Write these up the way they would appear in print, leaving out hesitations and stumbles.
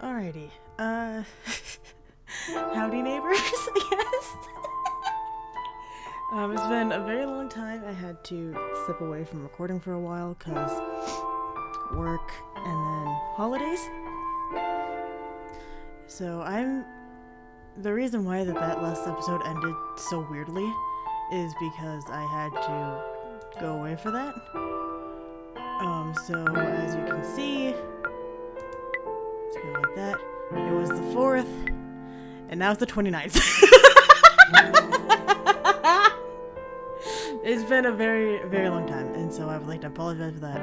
Alrighty. Howdy Neighbors, I guess. It's been a very long time. I had to step away from recording for a while because work and then holidays. So the reason why that last episode ended so weirdly is because I had to go away for that. So as you can see, let's go like that. It was the 4th, and now it's the 29th. It's been a very, very long time, and so I would like to apologize for that.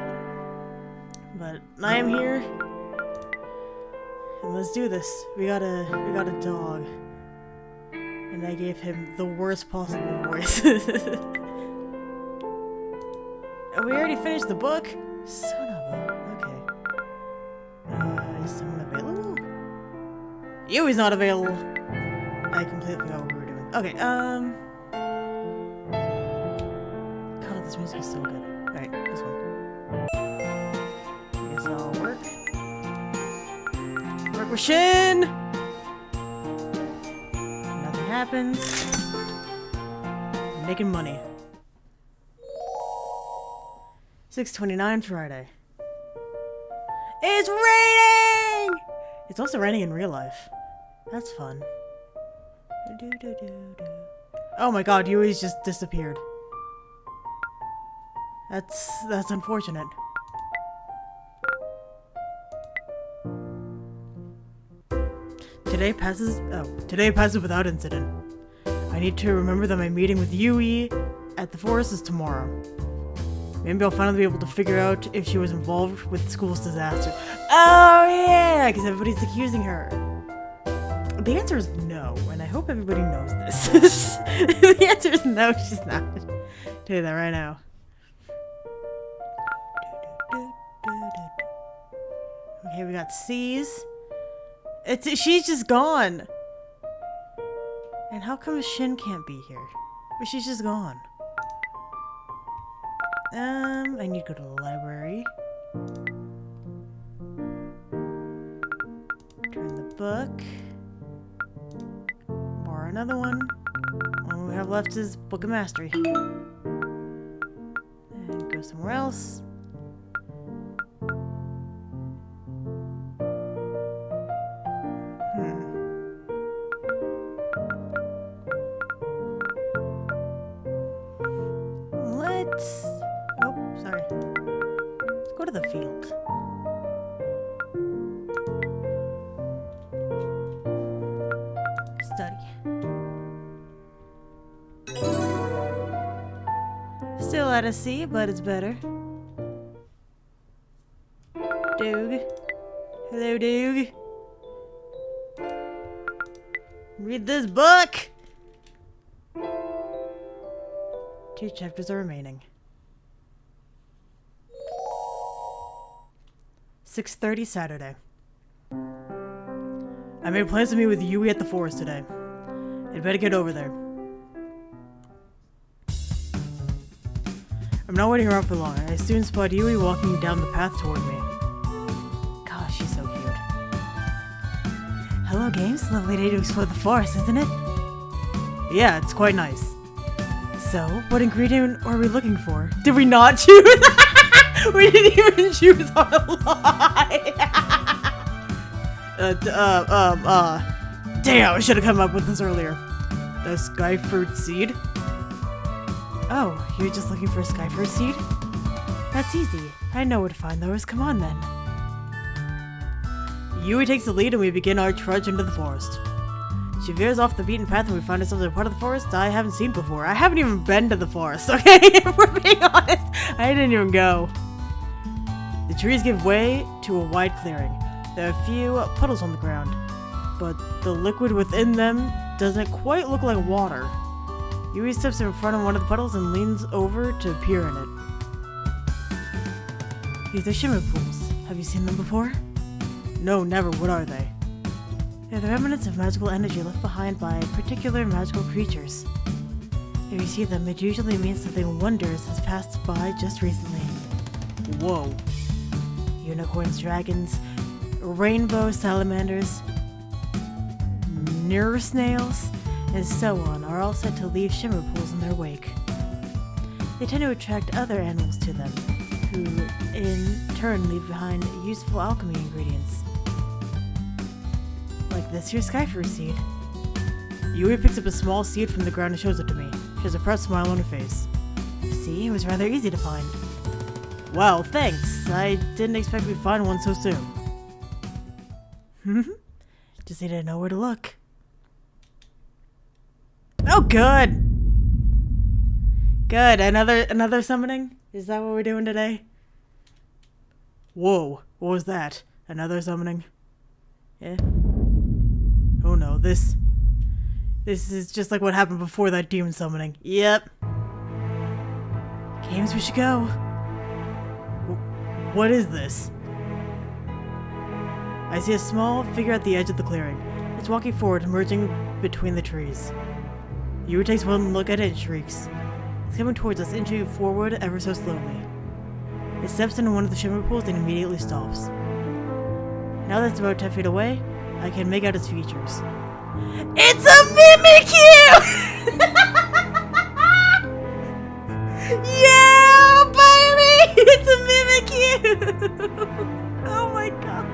But I am here, and let's do this. We got a dog, and I gave him the worst possible voice. We already finished the book. Son of a. Okay. Is someone available? Yui's not available. I completely forgot what we were doing. Okay. God, this music is so good. Alright, this one. I guess that'll work. Work with Shin! Nothing happens. I'm making money. 6:29 Friday. It's raining! It's also raining in real life. That's fun. Oh my god, Yui's just disappeared. That's unfortunate. Today passes without incident. I need to remember that my meeting with Yui at the forest is tomorrow. Maybe I'll finally be able to figure out if she was involved with the school's disaster. Oh yeah, because everybody's accusing her. The answer is no, and I hope everybody knows this. The answer is no, she's not. I'll tell you that right now. Okay, we got C's. She's just gone. And how come Shin can't be here? But she's just gone. I need to go to the library. Turn the book. Borrow another one. All we have left is Book of Mastery. And go somewhere else. Go to the field. Study. Still at a C, but it's better. Doug. Hello, Doug. Read this book! 2 chapters are remaining. 6:30 Saturday. I made plans to meet with Yui at the forest today. I'd better get over there. I'm not waiting around for long. I soon spot Yui walking down the path toward me. Gosh, she's so cute. Hello, Games. Lovely day to explore the forest, isn't it? Yeah, it's quite nice. So, what ingredient are we looking for? Did we not choose? We didn't even choose on a lie. Damn, I should have come up with this earlier. The sky fruit seed? Oh, you're just looking for a sky fruit seed? That's easy. I know where to find those. Come on, then. Yui takes the lead and we begin our trudge into the forest. She veers off the beaten path and we find ourselves in a part of the forest I haven't seen before. I haven't even been to the forest, okay? If we're being honest, I didn't even go. The trees give way to a wide clearing. There are a few puddles on the ground, but the liquid within them doesn't quite look like water. Yui steps in front of one of the puddles and leans over to peer in it. These are shimmer pools. Have you seen them before? No, never. What are they? They're the remnants of magical energy left behind by particular magical creatures. If you see them, it usually means something wondrous has passed by just recently. Whoa. Unicorns, dragons, rainbow salamanders, mirror snails, and so on are all said to leave shimmer pools in their wake. They tend to attract other animals to them, who in turn leave behind useful alchemy ingredients. Like this here skyfruit seed. Yui picks up a small seed from the ground and shows it to me. She has a proud smile on her face. See, it was rather easy to find. Well, thanks. I didn't expect we'd find one so soon. Just need to know where to look. Oh, good! Good, another summoning? Is that what we're doing today? Whoa, what was that? Another summoning? Yeah. Oh no, this is just like what happened before that demon summoning. Yep. Games, we should go. What is this? I see a small figure at the edge of the clearing. It's walking forward, emerging between the trees. Yui takes one look at it and shrieks. It's coming towards us, inching forward ever so slowly. It steps into one of the shimmer pools and immediately stops. Now that it's about 10 feet away, I can make out its features. It's a Mimikyu! Yeah, baby! It's a Mimikyu! Oh my god.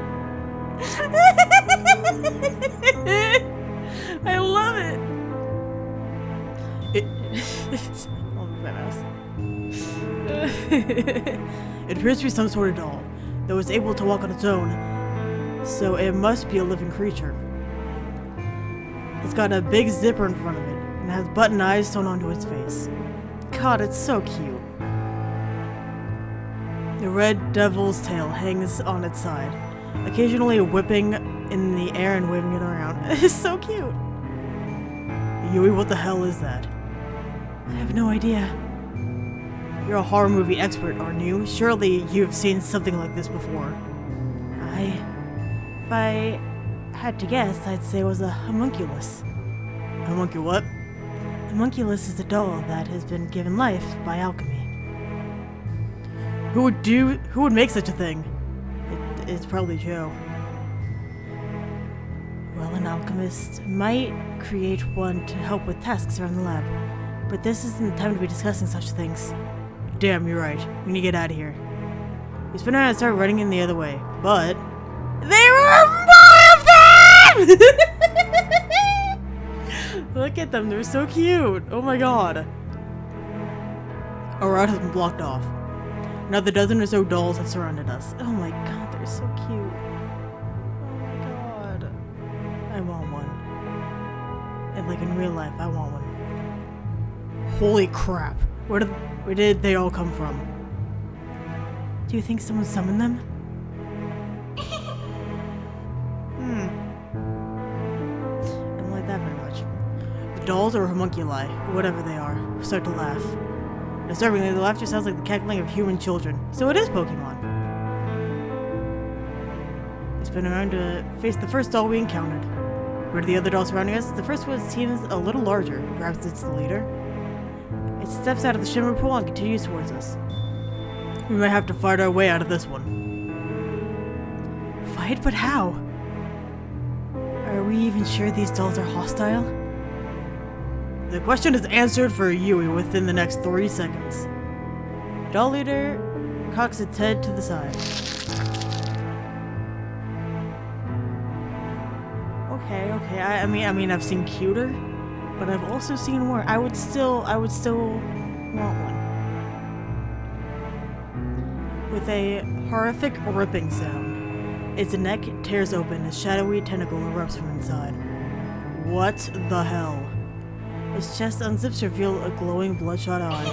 I love it. It appears to be some sort of doll, though it's able to walk on its own, so it must be a living creature. It's got a big zipper in front of it, and has button eyes sewn onto its face. God, it's so cute. The red devil's tail hangs on its side, occasionally whipping in the air and waving it around. It's so cute. Yui, what the hell is that? I have no idea. You're a horror movie expert, aren't you? Surely you've seen something like this before. If I had to guess, I'd say it was a homunculus. Homunculus what? Homunculus is a doll that has been given life by alchemy. Who would make such a thing? It's probably Joe. Well, an alchemist might create one to help with tasks around the lab, but this isn't the time to be discussing such things. Damn, you're right. We need to get out of here. We spin around and start running in the other way, but there were more of them! Look at them, they're so cute. Oh my god. Our route has been blocked off. Another dozen or so dolls have surrounded us. Oh my god, they're so cute. Oh my god. I want one. And like in real life, I want one. Holy crap. Where did they all come from? Do you think someone summoned them? Don't like that very much. The dolls or homunculi, whatever they are, start to laugh. Disturbingly, the laughter sounds like the cackling of human children. So it is Pokemon. We spin around to face the first doll we encountered. Where are the other dolls surrounding us? The first one seems a little larger. Perhaps it's the leader. It steps out of the shimmer pool and continues towards us. We might have to fight our way out of this one. Fight? But how? Are we even sure these dolls are hostile? The question is answered for Yui within the next 3 seconds. Doll leader cocks its head to the side. Okay. I mean, I've seen cuter, but I've also seen more. I would still want one. With a horrific ripping sound, its neck tears open, a shadowy tentacle erupts from inside. What the hell? Its chest unzips to reveal a glowing bloodshot eye.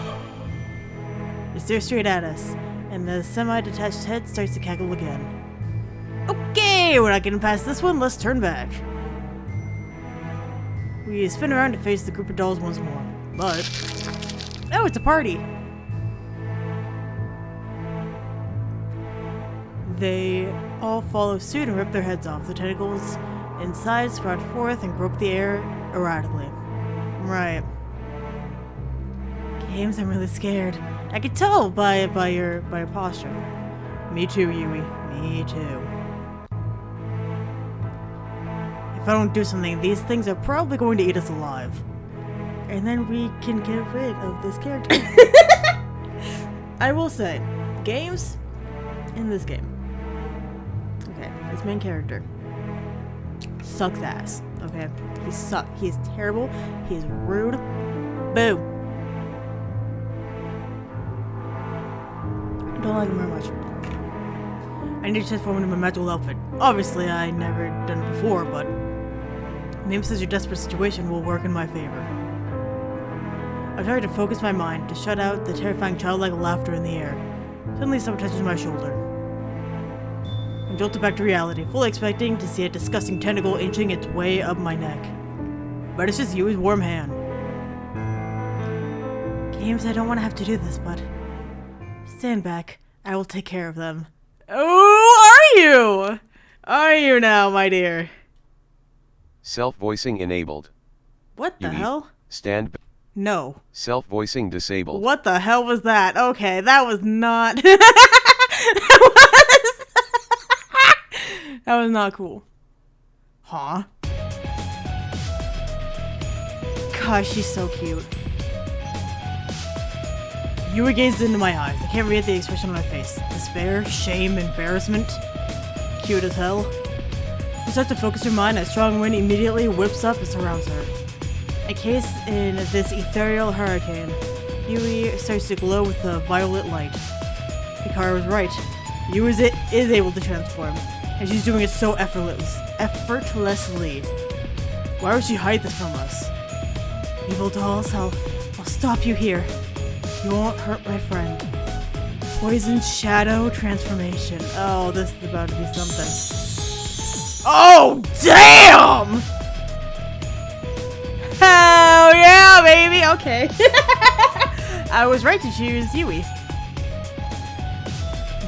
It stares straight at us, and the semi-detached head starts to cackle again. Okay, we're not getting past this one, let's turn back. We spin around to face the group of dolls once more, but... oh, it's a party! They all follow suit and rip their heads off. The tentacles inside sprout forth and grope the air erratically. Right. Games, I'm really scared. I can tell by your posture. Me too, Yui. Me too. If I don't do something, these things are probably going to eat us alive. And then we can get rid of this character. I will say, games in this game. Okay, this main character sucks ass. Okay, he sucks. He is terrible. He is rude. Boo. I don't like him very much. I need to transform into my magical outfit. Obviously, I never done it before, but maybe such a desperate situation will work in my favor. I tried to focus my mind to shut out the terrifying childlike laughter in the air. Suddenly, someone touches my shoulder. I'm jolted back to reality, fully expecting to see a disgusting tentacle inching its way up my neck. But it's just Yui's warm hand. Games, I don't want to have to do this, but stand back. I will take care of them. Oh, are you? Are you now, my dear? Self-voicing enabled. What the Yui, hell? Stand back. No. Self-voicing disabled. What the hell was that? Okay, that was not... that was not cool. Huh? Gosh, she's so cute. Yui gazed into my eyes. I can't read the expression on my face. Despair, shame, embarrassment. Cute as hell. She starts to focus her mind. A strong wind immediately whips up and surrounds her. Encased in this ethereal hurricane, Yui starts to glow with a violet light. Hikaru was right. Yui is able to transform, and she's doing it so effortlessly. Why would she hide this from us? Evil dolls, I'll stop you here. You won't hurt my friend. Poison shadow transformation. Oh, this is about to be something. Oh, damn! Hell yeah, baby! Okay. I was right to choose Yui.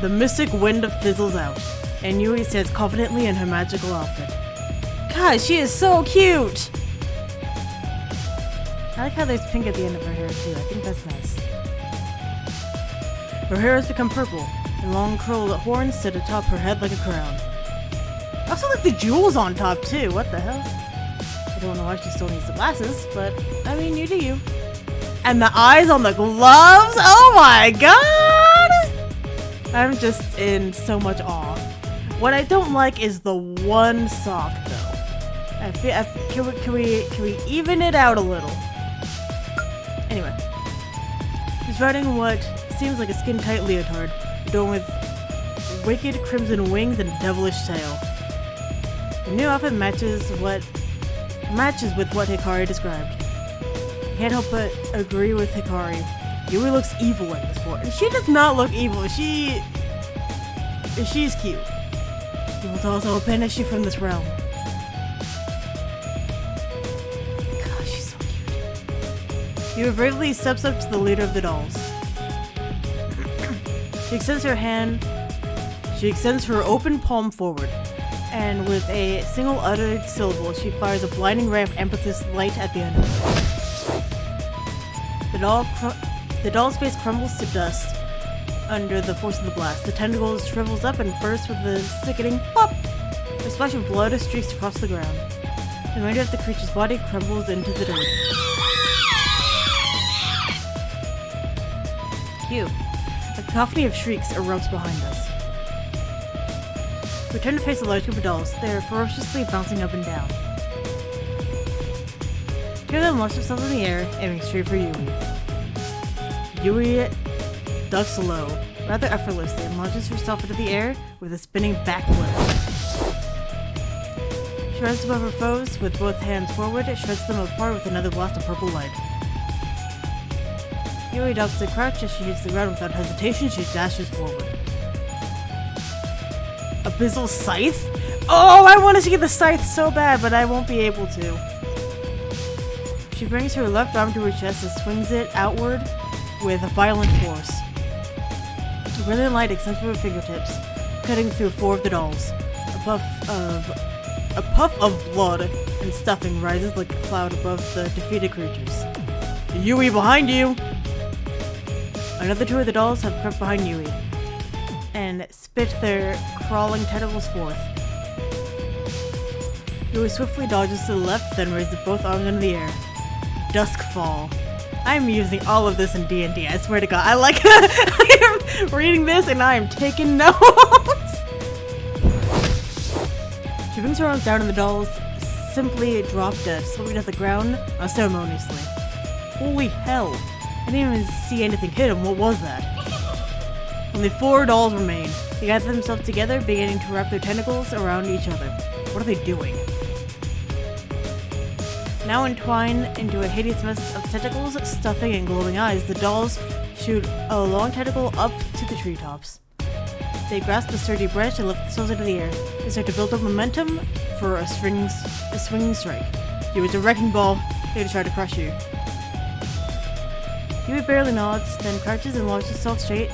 The mystic wind fizzles out, and Yui stands confidently in her magical outfit. God, she is so cute! I like how there's pink at the end of her hair, too. I think that's nice. Her hair has become purple, and long curled horns sit atop her head like a crown. I also like the jewels on top, too. What the hell? I don't know why she still needs the glasses, but, I mean, you do you. And the eyes on the gloves? Oh my god! I'm just in so much awe. What I don't like is the one sock, though. Can we even it out a little? Anyway. She's riding what seems like a skin-tight leotard, adorned with wicked crimson wings and a devilish tail. The new outfit matches with what Hikari described. Can't help but agree with Hikari. Yui looks evil in this form. And she does not look evil. She's cute. Evil dolls will banish you from this realm. God, she's so cute. Yui bravely steps up to the leader of the dolls. She extends her hand. She extends her open palm forward. And with a single uttered syllable, she fires a blinding ray of amethyst light at the enemy. The doll's face crumbles to dust under the force of the blast. The tentacle shrivels up and bursts with a sickening pop. A splash of blood streaks across the ground. The remainder of the creature's body crumbles into the dirt. Cute. A cacophony of shrieks erupts behind us. We turn to face a large group of dolls. They are ferociously bouncing up and down. Two of them launch themselves in the air, aiming straight for Yui. Yui ducks low, rather effortlessly, and launches herself into the air with a spinning backflip. She rises above her foes with both hands forward, shreds them apart with another blast of purple light. Yui ducks to crouch as she hits the ground without hesitation. She dashes forward. Abyssal Scythe? Oh, I want to see the scythe so bad, but I won't be able to. She brings her left arm to her chest and swings it outward with a violent force. A brilliant light extends from her fingertips, cutting through four of the dolls. A puff of blood and stuffing rises like a cloud above the defeated creatures. Yui, behind you! Another two of the dolls have crept behind Yui and spit their crawling tentacles forth. Yui swiftly dodges to the left, then raises both arms into the air. Duskfall. I'm using all of this in D&D, I swear to God. I like I am reading this and I am taking notes. She brings her arms down and the dolls simply drop dead, slipping to the ground unceremoniously. Holy hell. I didn't even see anything hit him. What was that? Only 4 dolls remained. They gathered themselves together, beginning to wrap their tentacles around each other. What are they doing? Now entwined into a hideous mess of tentacles, stuffing, and glowing eyes, the dolls shoot a long tentacle up to the treetops. They grasp a sturdy branch and lift themselves into the air. They start to build up momentum for a swinging strike. You was a wrecking ball, they try to crush you. Yui barely nods, then crouches and launches herself straight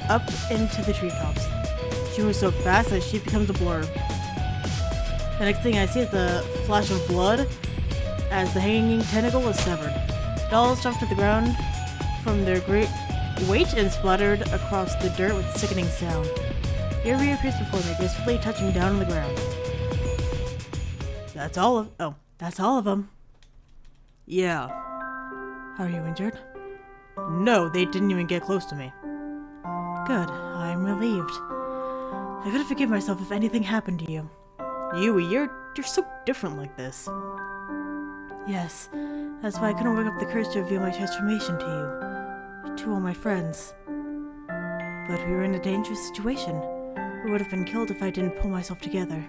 up into the treetops. She moves so fast that she becomes a blur. The next thing I see is a flash of blood as the hanging tentacle is severed. Dolls jump to the ground from their great weight and splattered across the dirt with a sickening sound. Here reappears before me, gracefully touching down on the ground. That's all of them. Yeah. Are you injured? No, they didn't even get close to me. Good, I'm relieved. I couldn't forgive myself if anything happened to you. Yui, you're so different like this. Yes, that's why I couldn't work up the courage to reveal my transformation to you. To all my friends. But we were in a dangerous situation. We would have been killed if I didn't pull myself together.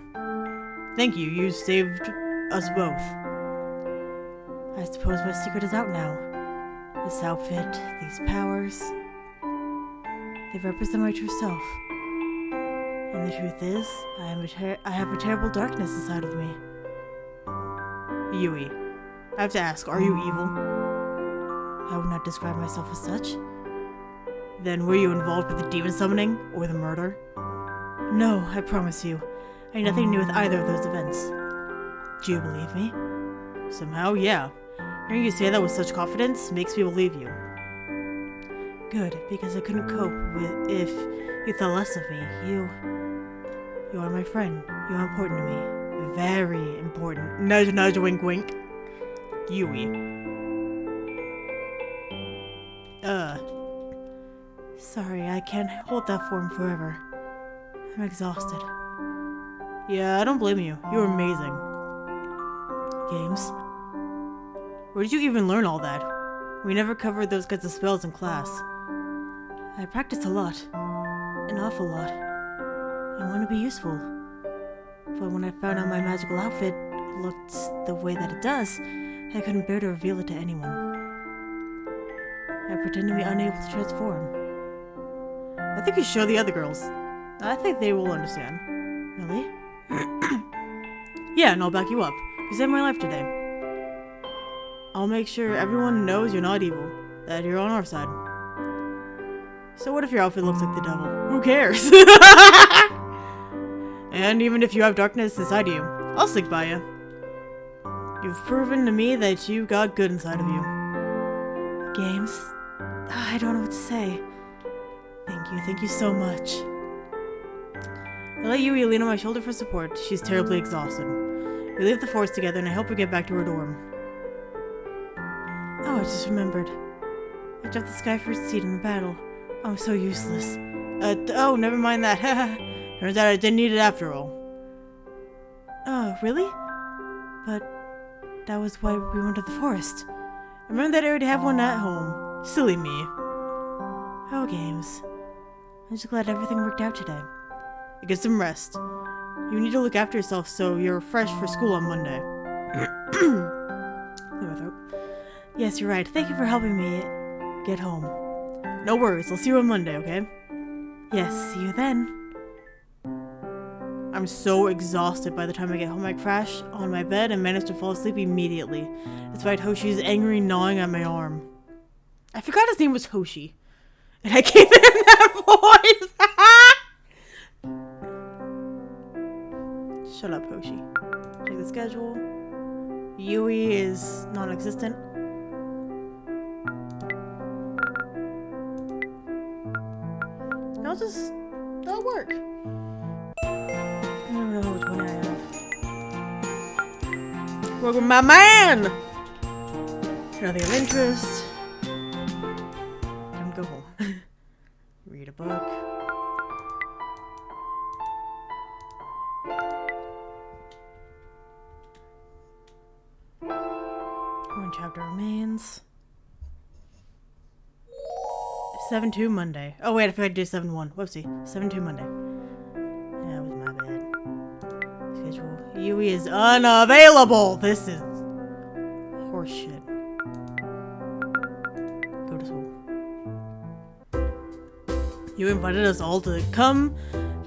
Thank you, you saved us both. I suppose my secret is out now. This outfit, these powers, they represent my true self. And the truth is, I have a terrible darkness inside of me. Yui, I have to ask, are you evil? I would not describe myself as such. Then were you involved with the demon summoning or the murder? No, I promise you. I had nothing to do with either of those events. Do you believe me? Somehow, yeah. Hearing you say that with such confidence makes me believe you. Good, because I couldn't cope with if you thought less of me. You are my friend. You are important to me. Very important. Nudge, nudge, wink, wink. Yui. Sorry, I can't hold that form forever. I'm exhausted. Yeah, I don't blame you. You're amazing. Games. Where did you even learn all that? We never covered those kinds of spells in class. I practiced a lot. An awful lot. I want to be useful. But when I found out my magical outfit looked the way that it does, I couldn't bear to reveal it to anyone. I pretend to be unable to transform. I think you show the other girls. I think they will understand. Really? Yeah, and I'll back you up. You saved my life today. I'll make sure everyone knows you're not evil. That you're on our side. So what if your outfit looks like the devil? Who cares? And even if you have darkness inside you, I'll stick by you. You've proven to me that you got good inside of you. Games? I don't know what to say. Thank you so much. I let Yui lean on my shoulder for support. She's terribly exhausted. We leave the forest together and I help her get back to her dorm. Oh, I just remembered. I dropped the Skyfirst seed in the battle. I'm so useless. Oh, never mind that. Turns out I didn't need it after all. Oh, really? But that was why we went to the forest. I remember that I already have one at home. Silly me. Oh, Games. I'm just glad everything worked out today. Get some rest. You need to look after yourself so you're fresh for school on Monday. Clear my throat. Yes, you're right. Thank you for helping me get home. No worries. I'll see you on Monday, okay? Yes, see you then. I'm so exhausted by the time I get home. I crash on my bed and manage to fall asleep immediately, despite Hoshi's angry gnawing at my arm. I forgot his name was Hoshi. And I gave him that voice! Shut up, Hoshi. Check the schedule. Yui is non-existent. That'll work. I don't know which one I have. Welcome, my man! Nothing of interest. Time to go home. Read a book. One chapter remains. 7-2 Monday. Oh wait, I forgot to do 7-1. Whoopsie. 7-2 Monday. Yeah, that was my bad. Schedule. Yui is unavailable! This is horseshit. Go to school. You invited us all to come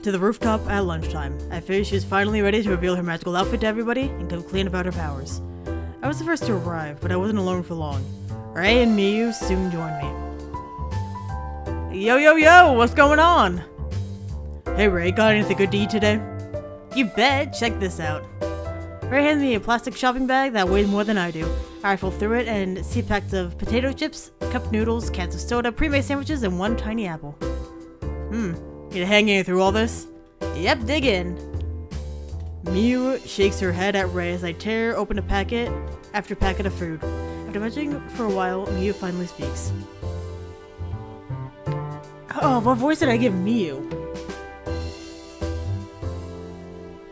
to the rooftop at lunchtime. I figured she was finally ready to reveal her magical outfit to everybody and come clean about her powers. I was the first to arrive, but I wasn't alone for long. Ray and Miyu soon joined me. Yo, yo, yo! What's going on? Hey Ray, got anything good to eat today? You bet! Check this out. Ray handed me a plastic shopping bag that weighed more than I do. I rifled through it and see packs of potato chips, cup noodles, cans of soda, pre-made sandwiches, and one tiny apple. You hanging through all this? Yep, dig in. Miyu shakes her head at Ray as I tear open a packet after packet of food. After munching for a while, Miyu finally speaks. Oh, what voice did I give Miyu?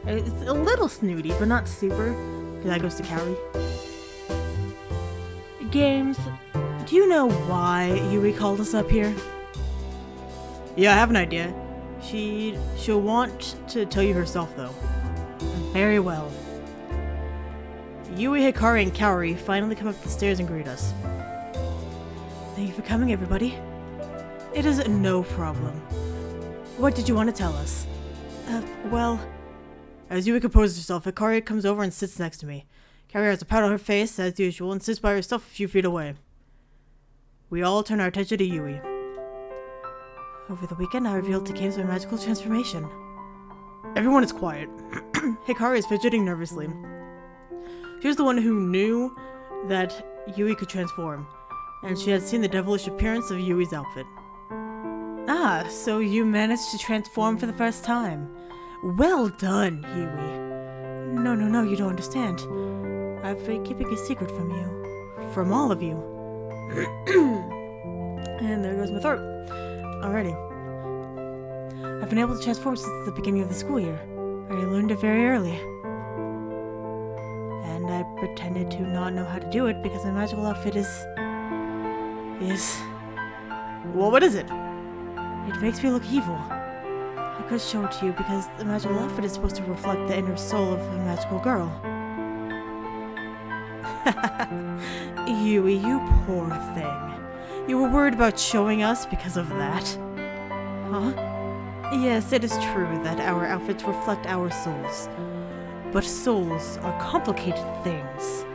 It's a little snooty, but not super. Because that goes to Kaori. Games, do you know why Yui called us up here? Yeah, I have an idea. She'll want to tell you herself, though. Very well. Yui, Hikari, and Kaori finally come up the stairs and greet us. Thank you for coming, everybody. It is no problem. What did you want to tell us? Well... As Yui composes herself, Hikari comes over and sits next to me. Kaori has a pout on her face, as usual, and sits by herself a few feet away. We all turn our attention to Yui. Over the weekend, I revealed to Games my magical transformation. Everyone is quiet. Hikari is fidgeting nervously. She was the one who knew that Yui could transform, and she had seen the devilish appearance of Yui's outfit. Ah, so you managed to transform for the first time. Well done, Yui. No, you don't understand. I've been keeping a secret from you. From all of you. And there goes my throat. Alrighty. I've been able to transform since the beginning of the school year. I learned it very early. And I pretended to not know how to do it because my magical outfit is... Well, what is it? It makes me look evil. I could show it to you because the magical outfit is supposed to reflect the inner soul of a magical girl. Yui, you poor thing. You were worried about showing us because of that? Huh? Yes, it is true that our outfits reflect our souls. But souls are complicated things.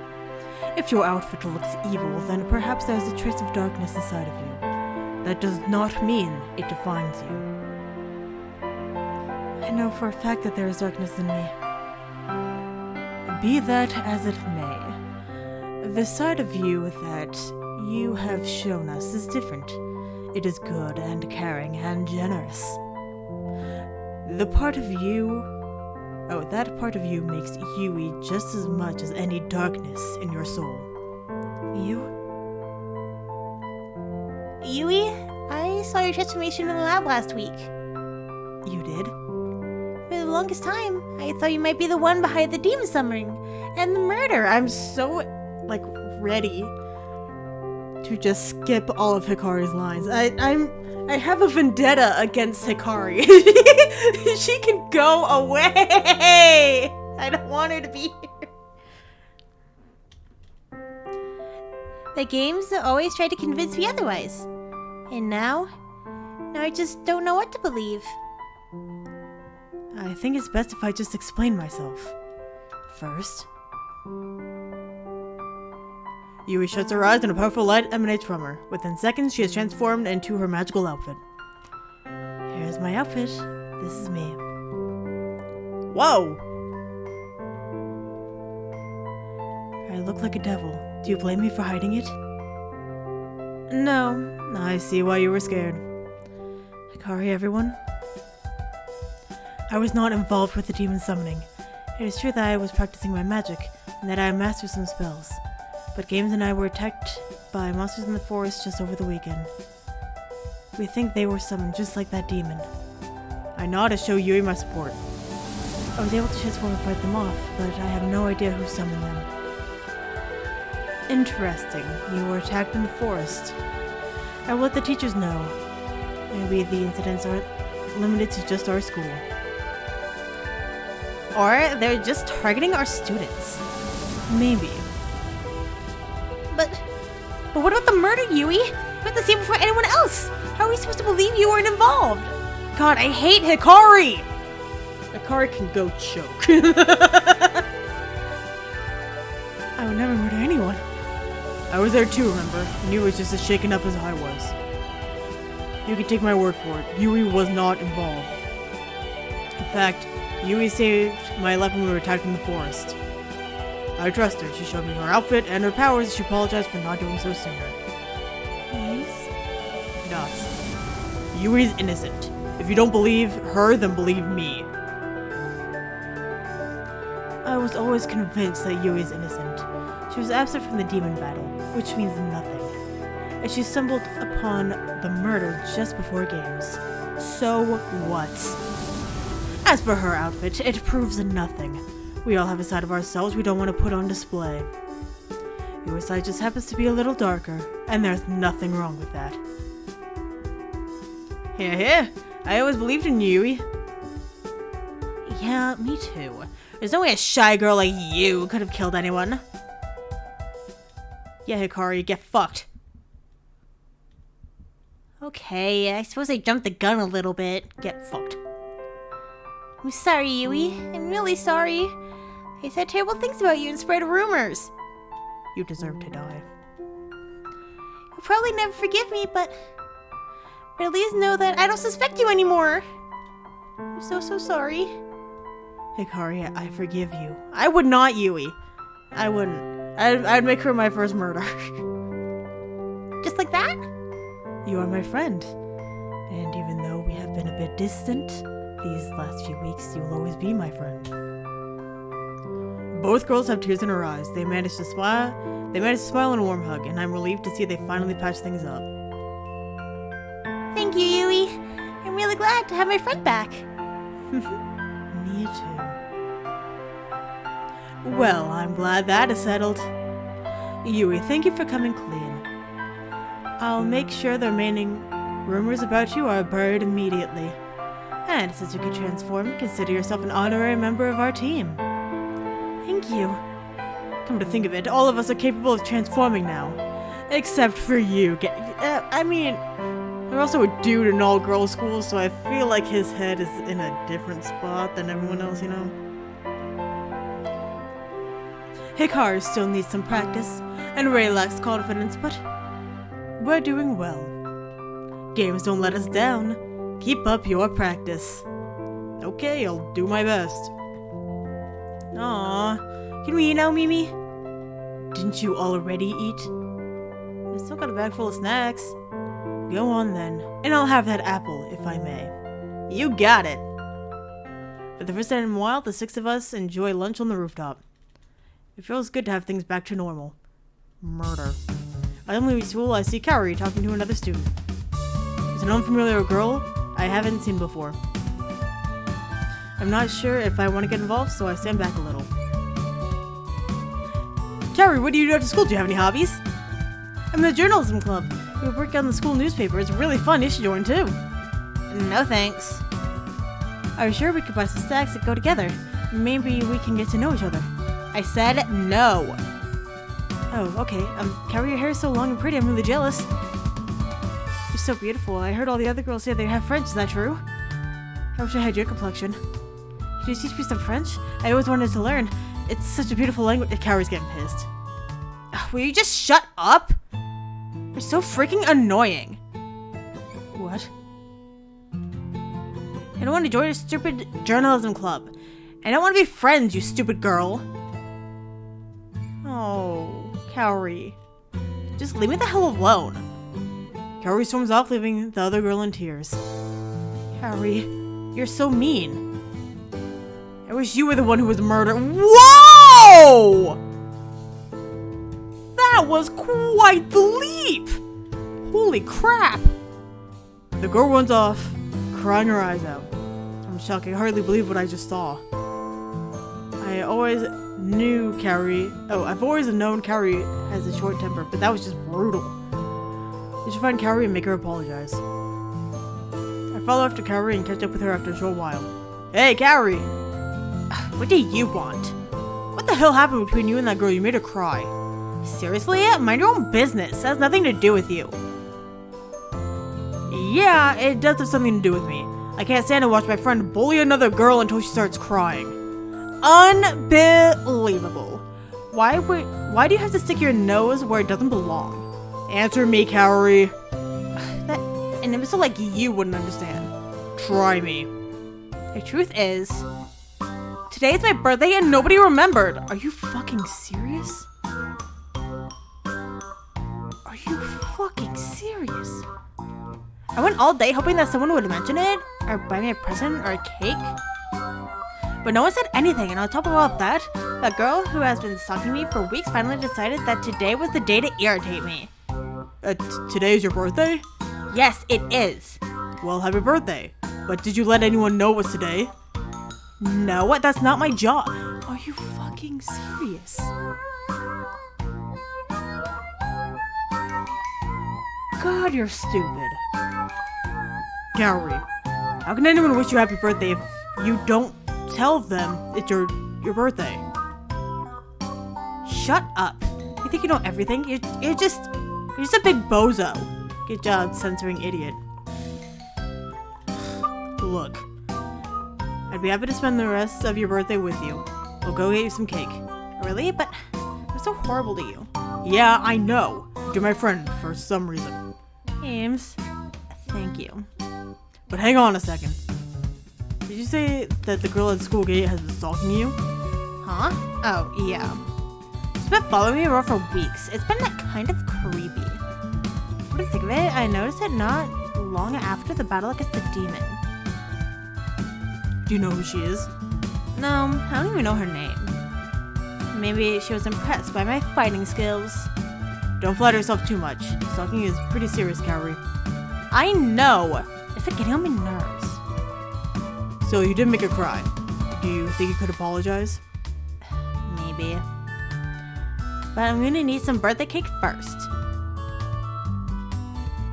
If your outfit looks evil, then perhaps there's a trace of darkness inside of you. That does not mean it defines you. I know for a fact that there is darkness in me. Be that as it may, the side of you that you have shown us is different. It is good and caring and generous. That part of you makes Yui just as much as any darkness in your soul. Yui, I saw your transformation in the lab last week. You did? For the longest time, I thought you might be the one behind the demon summoning and the murder. I'm so, ready to just skip all of Hikari's lines. I have a vendetta against Hikari. She can go away! I don't want her to be here. The games always try to convince me otherwise. And now I just don't know what to believe. I think it's best if I just explain myself. First... Yui shuts her eyes and a powerful light emanates from her. Within seconds, she is transformed into her magical outfit. Here's my outfit. This is me. Whoa! I look like a devil. Do you blame me for hiding it? No. I see why you were scared. Hikari, everyone? I was not involved with the demon summoning. It is true that I was practicing my magic, and that I mastered some spells. But Games and I were attacked by monsters in the forest just over the weekend. We think they were summoned just like that demon. I nod to show Yui my support. I was able to transform and fight them off, but I have no idea who summoned them. Interesting. You were attacked in the forest. I will let the teachers know. Maybe the incidents aren't limited to just our school. Or they're just targeting our students. Maybe. But what about the murder, Yui? We have to see it before anyone else. How are we supposed to believe you weren't involved? God, I hate Hikari! Hikari can go choke. I would never murder anyone. I was there too, remember? And you was just as shaken up as I was. You can take my word for it. Yui was not involved. In fact, Yui saved my life when we were attacked in the forest. I trust her. She showed me her outfit and her powers. She apologized for not doing so sooner. Please? Nuts. Yui's innocent. If you don't believe her, then believe me. I was always convinced that Yui is innocent. She was absent from the demon battle, which means nothing. And she stumbled upon the murder just before games. So what? As for her outfit, it proves nothing. We all have a side of ourselves we don't want to put on display. Your side just happens to be a little darker, and there's nothing wrong with that. Here, I always believed in Yui. Yeah, me too. There's no way a shy girl like you could have killed anyone. Yeah, Hikari, get fucked. Okay, I suppose I jumped the gun a little bit. Get fucked. I'm sorry, Yui. I'm really sorry. I said terrible things about you and spread rumors. You deserve to die. You'll probably never forgive me, but at least know that I don't suspect you anymore. I'm so sorry. Hikari, I forgive you. I would not, Yui. I wouldn't. I'd make her my first murder. Just like that? You are my friend. And even though we have been a bit distant these last few weeks, you'll always be my friend. Both girls have tears in her eyes. They managed to smile and a warm hug, and I'm relieved to see they finally patched things up. Thank you, Yui. I'm really glad to have my friend back. Me too. Well, I'm glad that is settled. Yui, thank you for coming clean. I'll make sure the remaining rumors about you are buried immediately. And since you can transform, consider yourself an honorary member of our team. Thank you. Come to think of it, all of us are capable of transforming now. Except for you. We're also a dude in all-girls school, so I feel like his head is in a different spot than everyone else, you know? Hikari still needs some practice, and Ray lacks confidence, but we're doing well. Games don't let us down. Keep up your practice. Okay, I'll do my best. Aww. Can we eat now, Mimi? Didn't you already eat? I still got a bag full of snacks. Go on then, and I'll have that apple, if I may. You got it! For the first time in a while, the 6 of us enjoy lunch on the rooftop. It feels good to have things back to normal. Murder. As I leave school, I see Kaori talking to another student. It's an unfamiliar girl I haven't seen before. I'm not sure if I want to get involved, so I stand back a little. Kaori, what do you do after school? Do you have any hobbies? I'm in the journalism club. We work on the school newspaper. It's really fun. You should join too. No thanks. Are you sure we could buy some snacks and go together? Maybe we can get to know each other. I said no. Oh, okay. Kaori, your hair is so long and pretty. I'm really jealous. You're so beautiful. I heard all the other girls say they have French. Is that true? I wish I had your complexion. Can you teach me some French? I always wanted to learn. It's such a beautiful language. Kaori's getting pissed. Will you just shut up? You're so freaking annoying. What? I don't want to join a stupid journalism club. I don't want to be friends, you stupid girl. Oh, Kaori. Just leave me the hell alone. Kaori storms off, leaving the other girl in tears. Kaori, you're so mean. I wish you were the one who was murdered. Whoa! That was quite the leap! Holy crap! The girl runs off, crying her eyes out. I'm shocked. I hardly believe what I just saw. I've always known Carrie has a short temper, but that was just brutal. You should find Carrie and make her apologize. I follow after Carrie and catch up with her after a short while. Hey, Carrie! What do you want? What the hell happened between you and that girl? You made her cry. Seriously? Mind your own business. That has nothing to do with you. Yeah, it does have something to do with me. I can't stand to watch my friend bully another girl until she starts crying. Unbelievable. Why do you have to stick your nose where it doesn't belong? Answer me, Carrie. An imbecile like you wouldn't understand. Try me. The truth is, today is my birthday and nobody remembered. Are you fucking serious? Are you fucking serious? I went all day hoping that someone would mention it, or buy me a present or a cake. But no one said anything, and on top of all of that, that girl who has been stalking me for weeks finally decided that today was the day to irritate me. Today is your birthday? Yes, it is. Well, happy birthday. But did you let anyone know it was today? No, that's not my job. Are you fucking serious? God, you're stupid. Gary, how can anyone wish you happy birthday if you don't tell them it's your birthday? Shut up. You think you know everything? You're just a big bozo. Good job, censoring idiot. Look, I'd be happy to spend the rest of your birthday with you. We'll go get you some cake. Really? But I'm so horrible to you. Yeah, I know. You're my friend for some reason. James, thank you. But hang on a second. Did you say that the girl at school gate has been stalking you? Huh? Oh, yeah. She's been following me around for weeks. It's been kind of creepy. What do you think of it? I noticed it not long after the battle against the demon. Do you know who she is? No, I don't even know her name. Maybe she was impressed by my fighting skills. Don't flatter yourself too much. Stalking is pretty serious, Carrie. I know! It's been getting on my nerves. So you did make her cry. Do you think you could apologize? Maybe. But I'm gonna need some birthday cake first.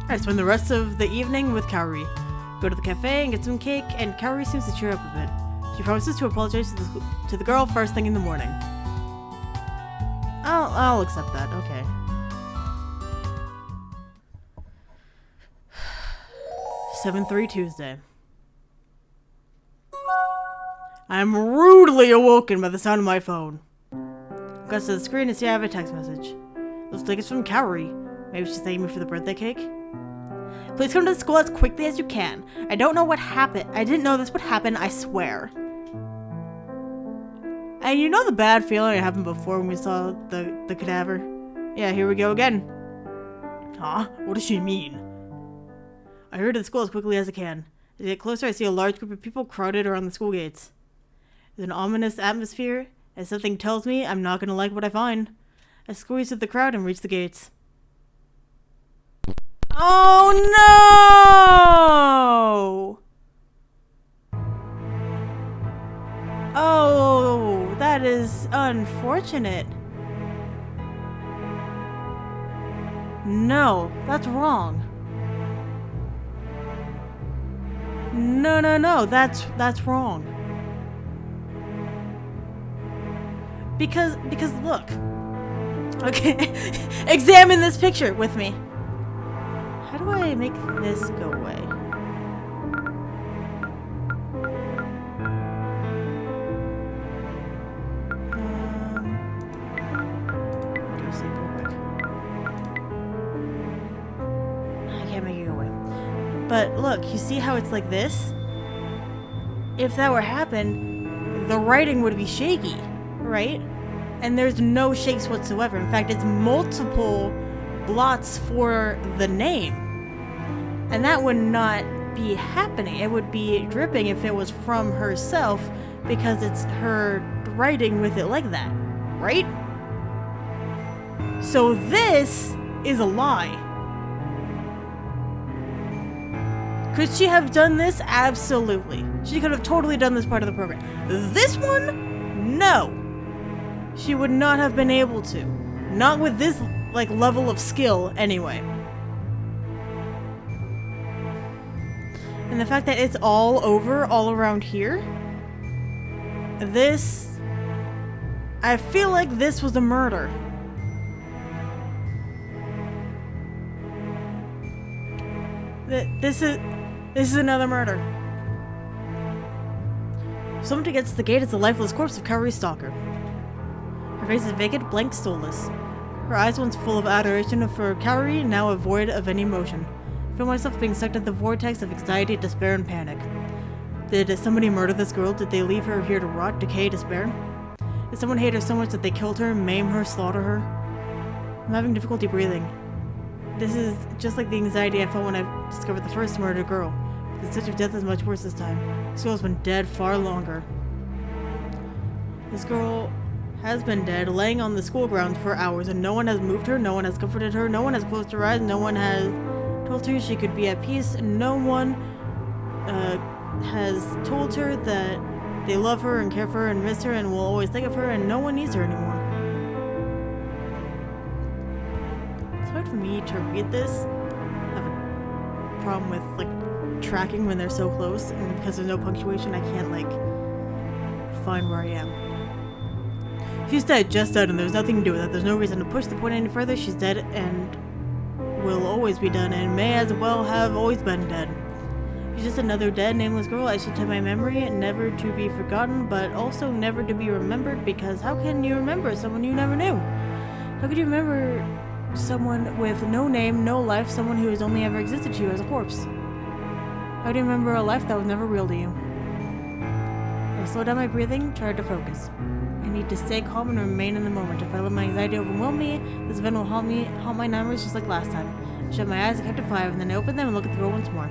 I spend the rest of the evening with Carrie. Go to the cafe and get some cake, and Carrie seems to cheer up a bit. She promises to apologize to the girl first thing in the morning. I'll accept that, okay. (7/3 Tuesday). I am rudely awoken by the sound of my phone. Goes to the screen and see I have a text message. Looks like it's from Carrie. Maybe she's thanking me for the birthday cake. Please come to the school as quickly as you can. I don't know what happened. I didn't know this would happen, I swear. And you know the bad feeling that happened before when we saw the cadaver? Yeah, here we go again. Huh? What does she mean? I hurry to the school as quickly as I can. As I get closer, I see a large group of people crowded around the school gates. There's an ominous atmosphere, and something tells me I'm not gonna like what I find. I squeeze through the crowd and reach the gates. Oh no! Oh, that is unfortunate. No, that's wrong. No, that's wrong. Because look. Okay, examine this picture with me. How do I make this go away? I can't make it go away. But look, you see how it's like this? If that were to happen, the writing would be shaky, right? And there's no shakes whatsoever. In fact, it's multiple blots for the name. And that would not be happening. It would be dripping if it was from herself because it's her writing with it like that, right? So this is a lie. Could she have done this? Absolutely. She could have totally done this part of the program. This one? No. She would not have been able to. Not with this, like, level of skill, anyway. And the fact that it's all over, all around here. This... I feel like this was a murder. This is another murder. Someone gets to the gate is the lifeless corpse of Kaori's stalker. Her face is vacant, blank, soulless. Her eyes once full of adoration for Kaori, now void of any emotion. I feel myself being sucked into the vortex of anxiety, despair, and panic. Did somebody murder this girl? Did they leave her here to rot, decay, despair? Did someone hate her so much that they killed her, maim her, slaughter her? I'm having difficulty breathing. This is just like the anxiety I felt when I discovered the first murdered girl. But the sense of death is much worse this time. This girl's been dead far longer. This girl has been dead, laying on the school grounds for hours, and no one has moved her, no one has comforted her, no one has closed her eyes, no one has told her she could be at peace, no one has told her that they love her and care for her and miss her and will always think of her, and no one needs her anymore. It's hard for me to read this. I have a problem with, like, tracking when they're so close, and because there's no punctuation, I can't, like, find where I am. She's dead, just dead, and there's nothing to do with it. There's no reason to push the point any further. She's dead and will always be done, and may as well have always been dead. She's just another dead, nameless girl I should have my memory, never to be forgotten, but also never to be remembered, because how can you remember someone you never knew? How could you remember someone with no name, no life, someone who has only ever existed to you as a corpse? How do you remember a life that was never real to you? I slowed down my breathing, tried to focus. I need to stay calm and remain in the moment. If I let my anxiety overwhelm me, this event will haunt my memories just like last time. I shut my eyes and kept to 5, and then I opened them and looked at the girl once more.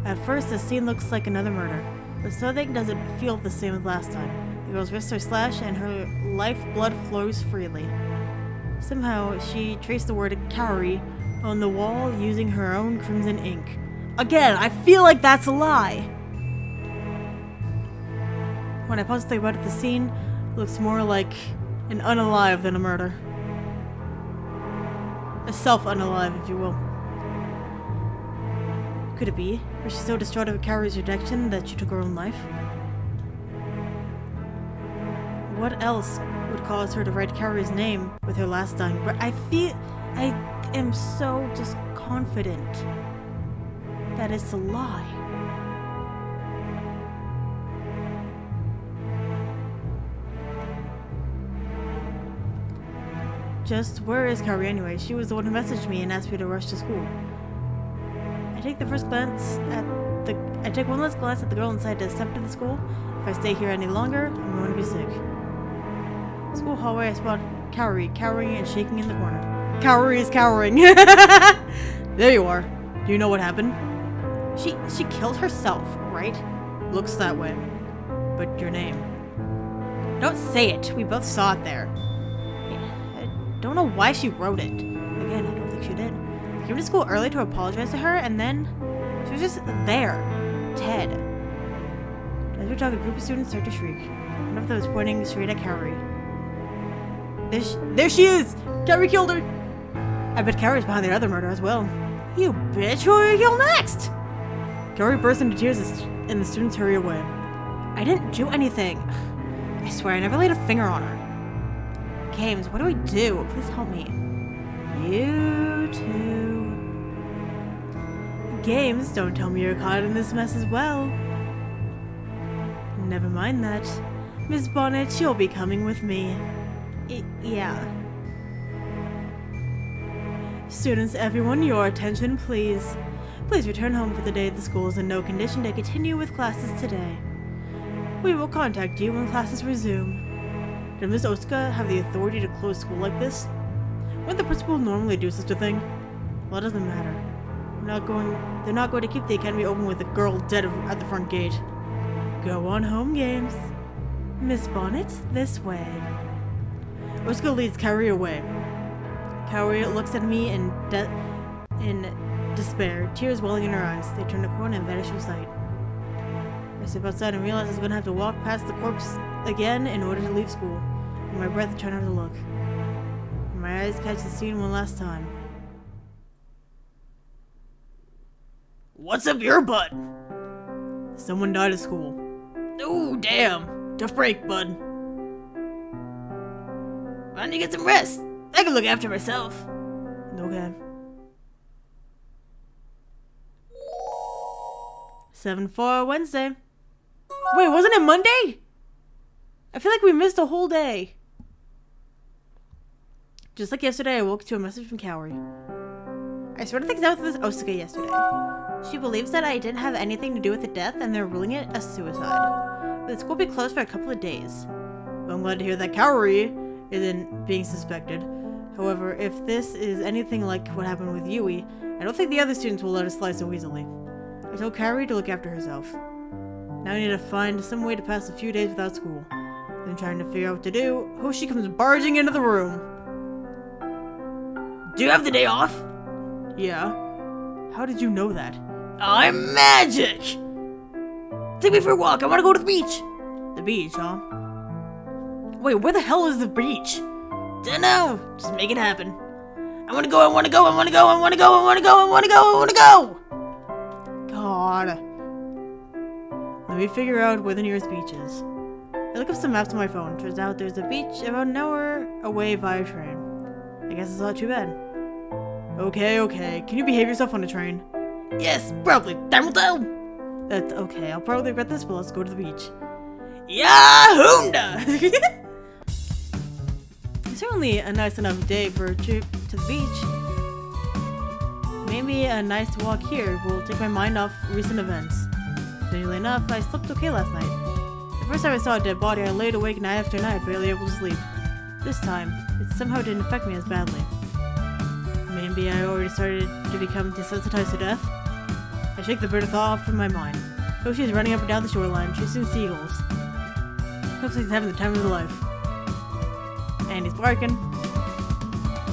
At first, the scene looks like another murder, but something doesn't feel the same as last time. The girl's wrists are slashed, and her life blood flows freely. Somehow, she traced the word Kaori on the wall using her own crimson ink. Again, I feel like that's a lie! When I pause to think about it, the scene looks more like an unalive than a murder. A self-unalive, if you will. Could it be? Was she so distraught over Kaori's rejection that she took her own life? What else would cause her to write Kaori's name with her last dying breath? I am so just confident that it's a lie. Just where is Kaori anyway? She was the one who messaged me and asked me to rush to school. I take one last glance at the girl inside to step to the school. If I stay here any longer, I'm going to be sick. School hallway, I spot Kaori cowering and shaking in the corner. Kaori is cowering. There you are. Do you know what happened? She killed herself, right? Looks that way. But your name. Don't say it. We both saw it there. Don't know why she wrote it. Again, I don't think she did. She came to school early to apologize to her, and then she was just there. Ted. As we talk, a group of students start to shriek. One of them was pointing straight at Kaori. There she is! Kaori killed her! I bet Kaori's behind the other murder as well. You bitch! Who will you kill next? Kaori bursts into tears and the students hurry away. I didn't do anything. I swear I never laid a finger on her. Games, what do we do? Please help me. You too. Games, don't tell me you're caught in this mess as well. Never mind that. Miss Bonnet, you'll be coming with me. Yeah. Students, everyone, your attention, please. Please return home for the day. The school is in no condition to continue with classes today. We will contact you when classes resume. Did Ms. Osuka have the authority to close school like this? Wouldn't the principal normally do such a thing? Well, it doesn't matter. They're not going to keep the academy open with a girl dead at the front gate. Go on home, Games. Miss Bonnet's this way. Oshiko leads Kaori away. Kaori looks at me in despair, tears welling in her eyes. They turn a corner and vanish from sight. I step outside and realize I was going to have to walk past the corpse again in order to leave school. In my breath, I try not to look. My eyes catch the scene one last time. What's up your butt? Someone died at school. Oh, damn. Tough break, bud. Why don't you get some rest? I can look after myself. Okay. 7-4 Wednesday. Wait, wasn't it Monday? I feel like we missed a whole day. Just like yesterday, I woke to a message from Kaori. I sort of think that was Osuka yesterday. She believes that I didn't have anything to do with the death and they're ruling it a suicide. But the school will be closed for a couple of days. Well, I'm glad to hear that Kaori isn't being suspected. However, if this is anything like what happened with Yui, I don't think the other students will let us fly so easily. I told Kaori to look after herself. Now I need to find some way to pass a few days without school. I'm trying to figure out what to do. Hoshi comes barging into the room. Do you have the day off? Yeah. How did you know that? I'm magic! Take me for a walk. I want to go to the beach. The beach, huh? Wait, where the hell is the beach? Dunno. Just make it happen. I want to go. I want to go. I want to go. I want to go. I want to go. I want to go. I want to go. God. Let me figure out where the nearest beach is. I look up some maps on my phone. Turns out there's a beach about an hour away via train. I guess it's not too bad. Okay, okay. Can you behave yourself on the train? Yes, probably. Time will tell. That's okay. I'll probably regret this, but let's go to the beach. Yahoo! It's certainly a nice enough day for a trip to the beach. Maybe a nice walk here will take my mind off recent events. Strangely enough, I slept okay last night. The first time I saw a dead body, I laid awake night after night, barely able to sleep. This time, it somehow didn't affect me as badly. Maybe I already started to become desensitized to death? I shake the bitter thought off from my mind. Hoshi is running up and down the shoreline, chasing seagulls. Looks like he's having the time of his life. And he's barking.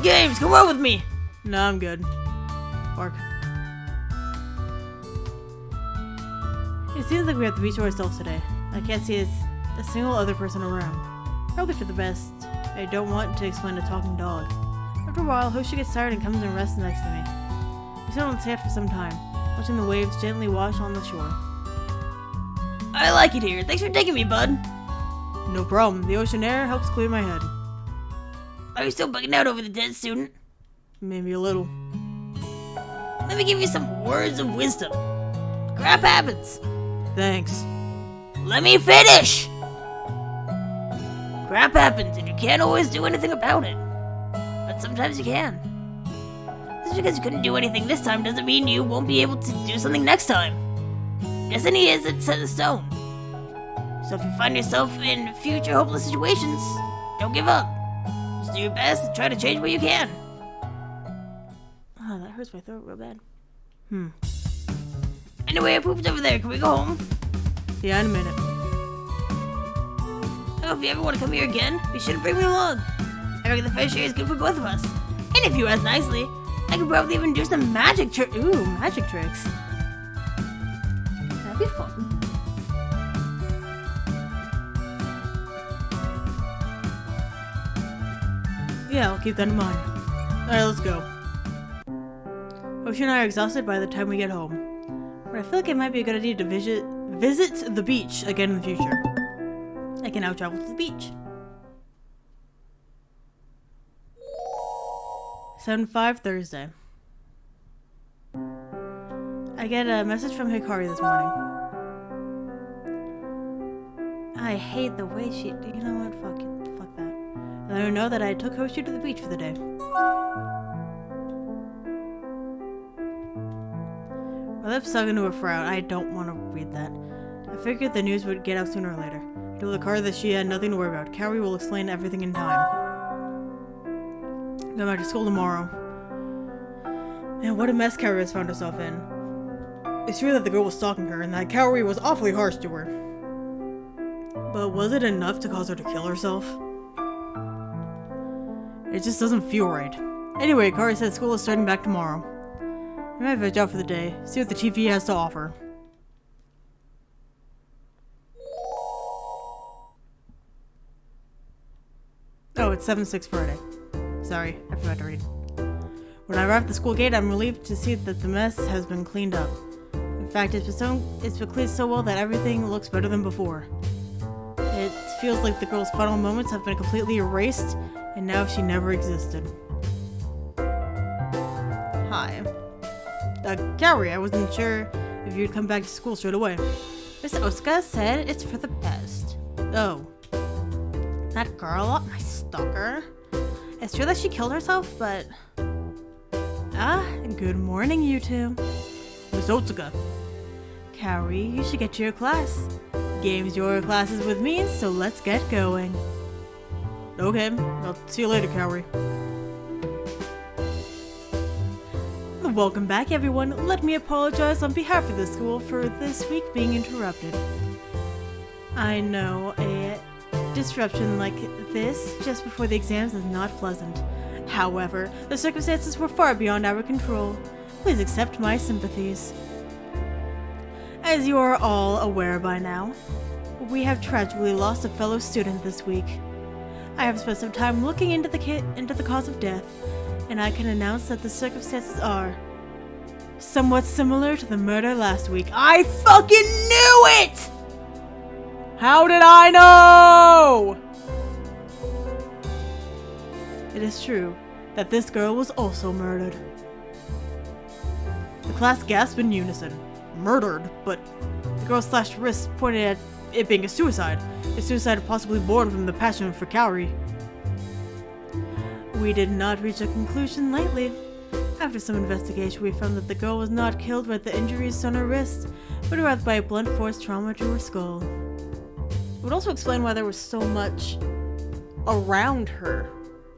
Games, come on with me! No, I'm good. Bark. It seems like we have the beach to ourselves today. I can't see a single other person around. Probably for the best. I don't want to explain a talking dog. After a while, Hoshi gets tired and comes and rests next to me. We sit on the sand for some time, watching the waves gently wash on the shore. I like it here. Thanks for taking me, bud. No problem. The ocean air helps clear my head. Are you still bugging out over the dead student? Maybe a little. Let me give you some words of wisdom. Crap happens. Thanks. Let me finish! Crap happens and you can't always do anything about it. But sometimes you can. Just because you couldn't do anything this time doesn't mean you won't be able to do something next time. Destiny isn't set in stone. So if you find yourself in future hopeless situations, don't give up. Just do your best and try to change what you can. Oh, that hurts my throat real bad. Anyway, I pooped over there. Can we go home? Yeah, in a minute. Oh, if you ever want to come here again, be sure to bring me along. I reckon the fresh air is good for both of us. And if you ask nicely, I could probably even do some magic tricks. Ooh, magic tricks. That'd be fun. Yeah, I'll keep that in mind. Alright, let's go. Hoshi and I are exhausted by the time we get home. But I feel like it might be a good idea to visit the beach again in the future. I can now travel to the beach. 7-5 Thursday. I get a message from Hikari this morning. I hate the way she... You know what? Fuck that. Let her know that I took Hoshi to the beach for the day. My lips sunk into a frown. I don't want to read that. I figured the news would get out sooner or later. I told Hikari that she had nothing to worry about. Kaori will explain everything in time. Go back to school tomorrow. Man, what a mess Kaori has found herself in. It's true that the girl was stalking her, and that Kaori was awfully harsh to her. But was it enough to cause her to kill herself? It just doesn't feel right. Anyway, Kari said school is starting back tomorrow. I might veg out for the day, see what the TV has to offer. Oh, it's 7/6 Friday. Sorry, I forgot to read. When I arrive at the school gate, I'm relieved to see that the mess has been cleaned up. In fact, it's been cleaned so well that everything looks better than before. It feels like the girl's final moments have been completely erased, and now she never existed. Hi. Kaori, I wasn't sure if you'd come back to school straight away. Miss Osuka said it's for the best. Oh. That girl, my stalker. It's true that she killed herself, but... Good morning, you two. Miss Otsuka. Kaori, you should get to your class. GamesRHard class is with me, so let's get going. Okay, I'll see you later, Kaori. Welcome back, everyone. Let me apologize on behalf of the school for this week being interrupted. I know, a disruption like this just before the exams is not pleasant. However, the circumstances were far beyond our control. Please accept my sympathies. As you are all aware by now, we have tragically lost a fellow student this week. I have spent some time looking into the cause of death, and I can announce that the circumstances are somewhat similar to the murder last week. I fucking knew it! How did I know? It is true that this girl was also murdered. The class gasped in unison. Murdered, but the girl slashed wrists pointed at it being a suicide possibly born from the passion for Kaori. We did not reach a conclusion lightly. After some investigation, we found that the girl was not killed by the injuries on her wrist, but rather by a blunt force trauma to her skull. It would also explain why there was so much around her,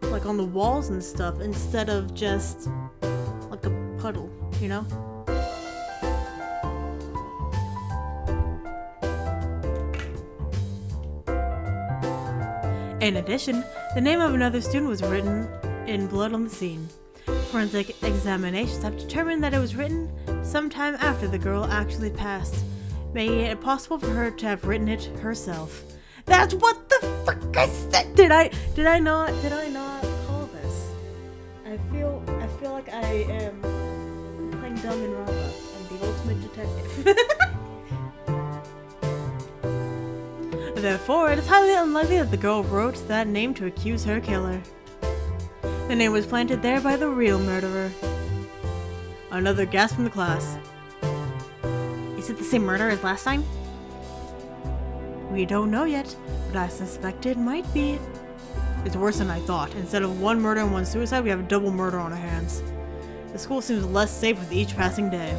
like on the walls and stuff, instead of just like a puddle, you know? In addition, the name of another student was written in blood on the scene. Forensic examinations have determined that it was written sometime after the girl actually passed, making it impossible for her to have written it herself. That's what the fuck I said! Did I not call this? I feel like I am playing dumb in Rama. I'm the ultimate detective. Therefore, it is highly unlikely that the girl wrote that name to accuse her killer. The name was planted there by the real murderer. Another gasp from the class. Is it the same murder as last time? We don't know yet, but I suspect it might be. It's worse than I thought. Instead of one murder and one suicide, we have a double murder on our hands. The school seems less safe with each passing day.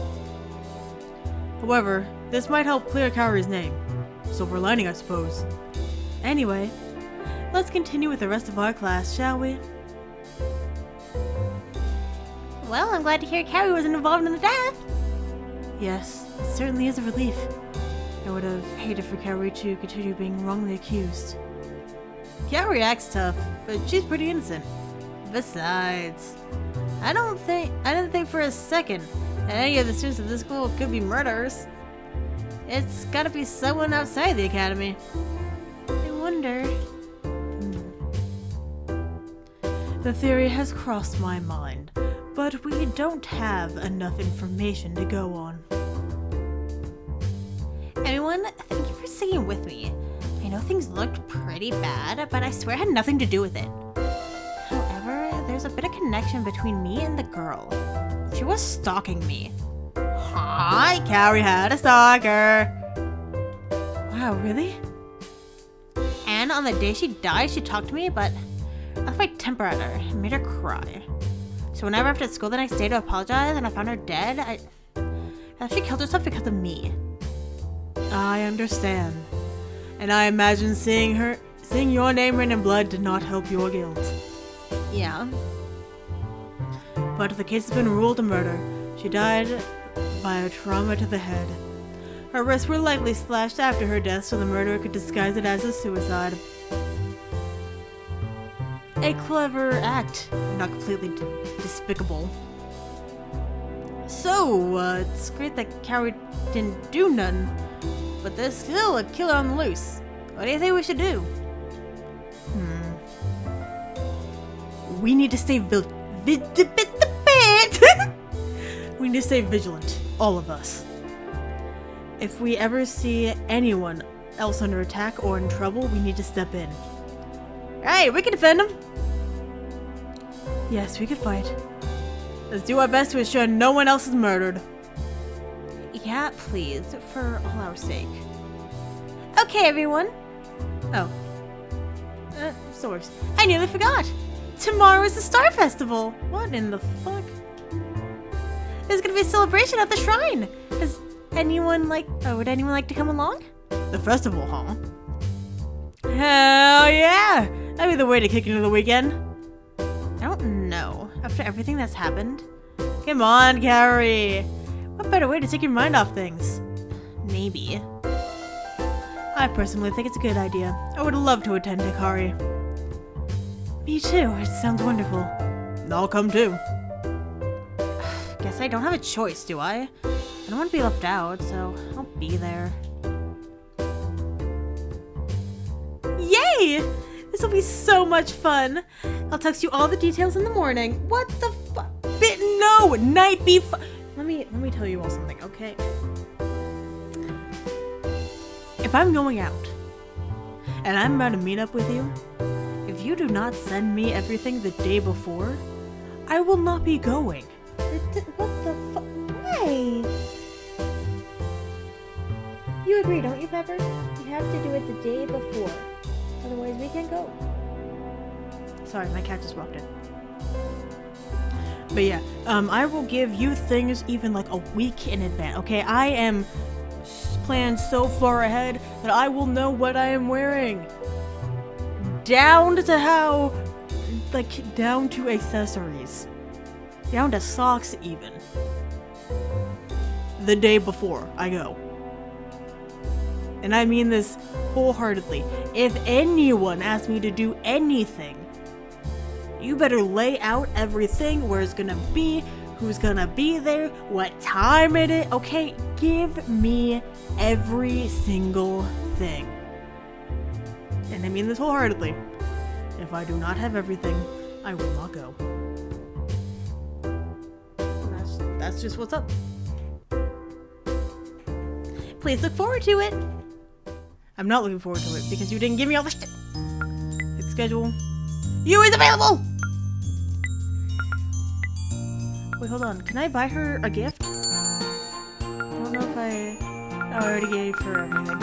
However, this might help clear Kaori's name. Silver lining, I suppose. Anyway, let's continue with the rest of our class, shall we? Well, I'm glad to hear Kaori wasn't involved in the death. Yes, it certainly is a relief. I would have hated for Kaori to continue being wrongly accused. Kaori acts tough, but she's pretty innocent. Besides, I didn't think for a second that any of the students of this school could be murderers. It's gotta be someone outside the academy. I wonder. The theory has crossed my mind, but we don't have enough information to go on. Everyone, thank you for singing with me. I know things looked pretty bad, but I swear it had nothing to do with it. However, there's a bit of connection between me and the girl. She was stalking me. Hi, Kaori had a stalker. Wow, really? And on the day she died, she talked to me, but I left my temper at her and made her cry. So whenever after school the next day to apologize and I found her dead, I thought she killed herself because of me. I understand. And I imagine seeing your name written in blood did not help your guilt. Yeah. But the case has been ruled a murder. She died by a trauma to the head. Her wrists were likely slashed after her death so the murderer could disguise it as a suicide. A clever act, not completely despicable. So, it's great that Carrie didn't do none, but there's still a killer on the loose. What do you think we should do? We need to stay we need to stay vigilant, all of us. If we ever see anyone else under attack or in trouble, we need to step in. Hey, we can defend them! Yes, we can fight. Let's do our best to ensure no one else is murdered. Yeah, please, for all our sake. Okay, everyone. Oh. Still works. I nearly forgot. Tomorrow is the Star Festival. What in the fuck? There's gonna be a celebration at the shrine. Does anyone would anyone like to come along? The festival, huh? Hell yeah! That'd be the way to kick into the weekend. I don't know. After everything that's happened. Come on, Carrie. What better way to take your mind off things? Maybe. I personally think it's a good idea. I would love to attend Hikari. Me too. It sounds wonderful. I'll come too. Guess I don't have a choice, do I? I don't want to be left out, so I'll be there. Yay! This will be so much fun. I'll text you all the details in the morning. What the fuck? No! Night before. Let me tell you all something, okay? If I'm going out and I'm about to meet up with you, if you do not send me everything the day before, I will not be going. What the fuck? Why? You agree, don't you, Pepper? You have to do it the day before. Otherwise, we can't go. Sorry, my cat just walked in. But yeah, I will give you things even like a week in advance, okay? I am planned so far ahead that I will know what I am wearing. Down to how, down to accessories. Down to socks even. The day before I go. And I mean this wholeheartedly. If anyone asks me to do anything, you better lay out everything, where it's gonna be, who's gonna be there, what time it is. Okay, give me every single thing. And I mean this wholeheartedly. If I do not have everything, I will not go. That's just what's up. Please look forward to it. I'm not looking forward to it because you didn't give me all the shit. Hit schedule. You is available! Wait, hold on. Can I buy her a gift? I don't know if I already gave her everything.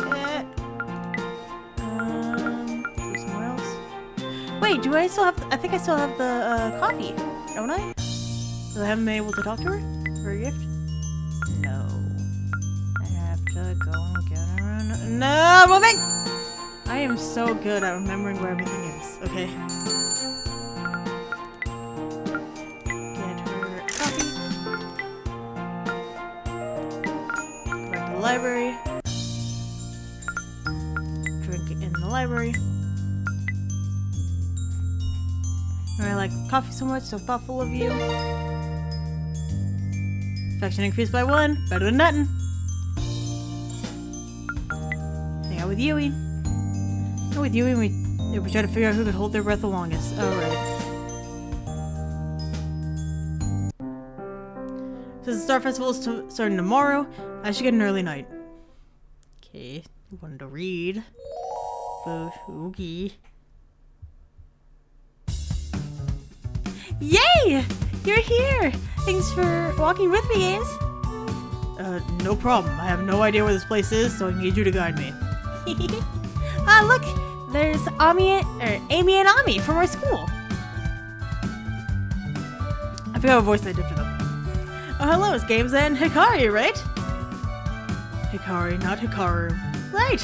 Go somewhere else. Wait, do I still have? I think I still have the coffee, don't I? So I haven't been able to talk to her for a gift. No, I have to go and get her. No, moving. I am so good at remembering where everything is. Okay. Library. Drink in the library. I like coffee so much, so thoughtful of you. Affection increased by 1. Better than nothing. Hang out with Yui. And with Yui, we try to figure out who could hold their breath the longest. Alright. Since the Star Festival is starting tomorrow, I should get an early night. Okay, you wanted to read. But, okay. Yay! You're here! Thanks for walking with me, Games. No problem. I have no idea where this place is, so I need you to guide me. Look! There's Amy and Ami from our school. I forgot what voice I did for them. Oh, hello, it's Games and Hikari, right? Hikari, not Hikaru. Right.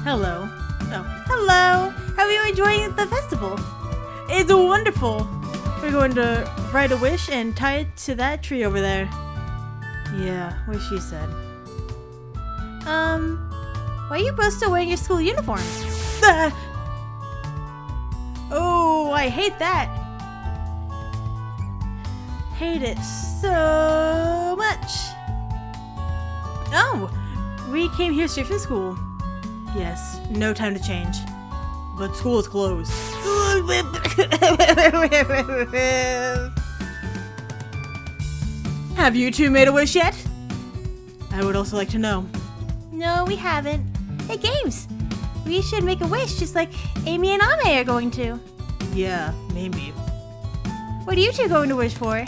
Hello. Oh. Hello. How are you enjoying the festival? It's wonderful. We're going to write a wish and tie it to that tree over there. Yeah, what she said. Why are you both still wearing your school uniforms? Oh, I hate that. Hate it so much. Oh, we came here straight from school. Yes, no time to change. But school is closed. Have you two made a wish yet? I would also like to know. No, we haven't. Hey, Games! We should make a wish just like Amy and Ame are going to. Yeah, maybe. What are you two going to wish for?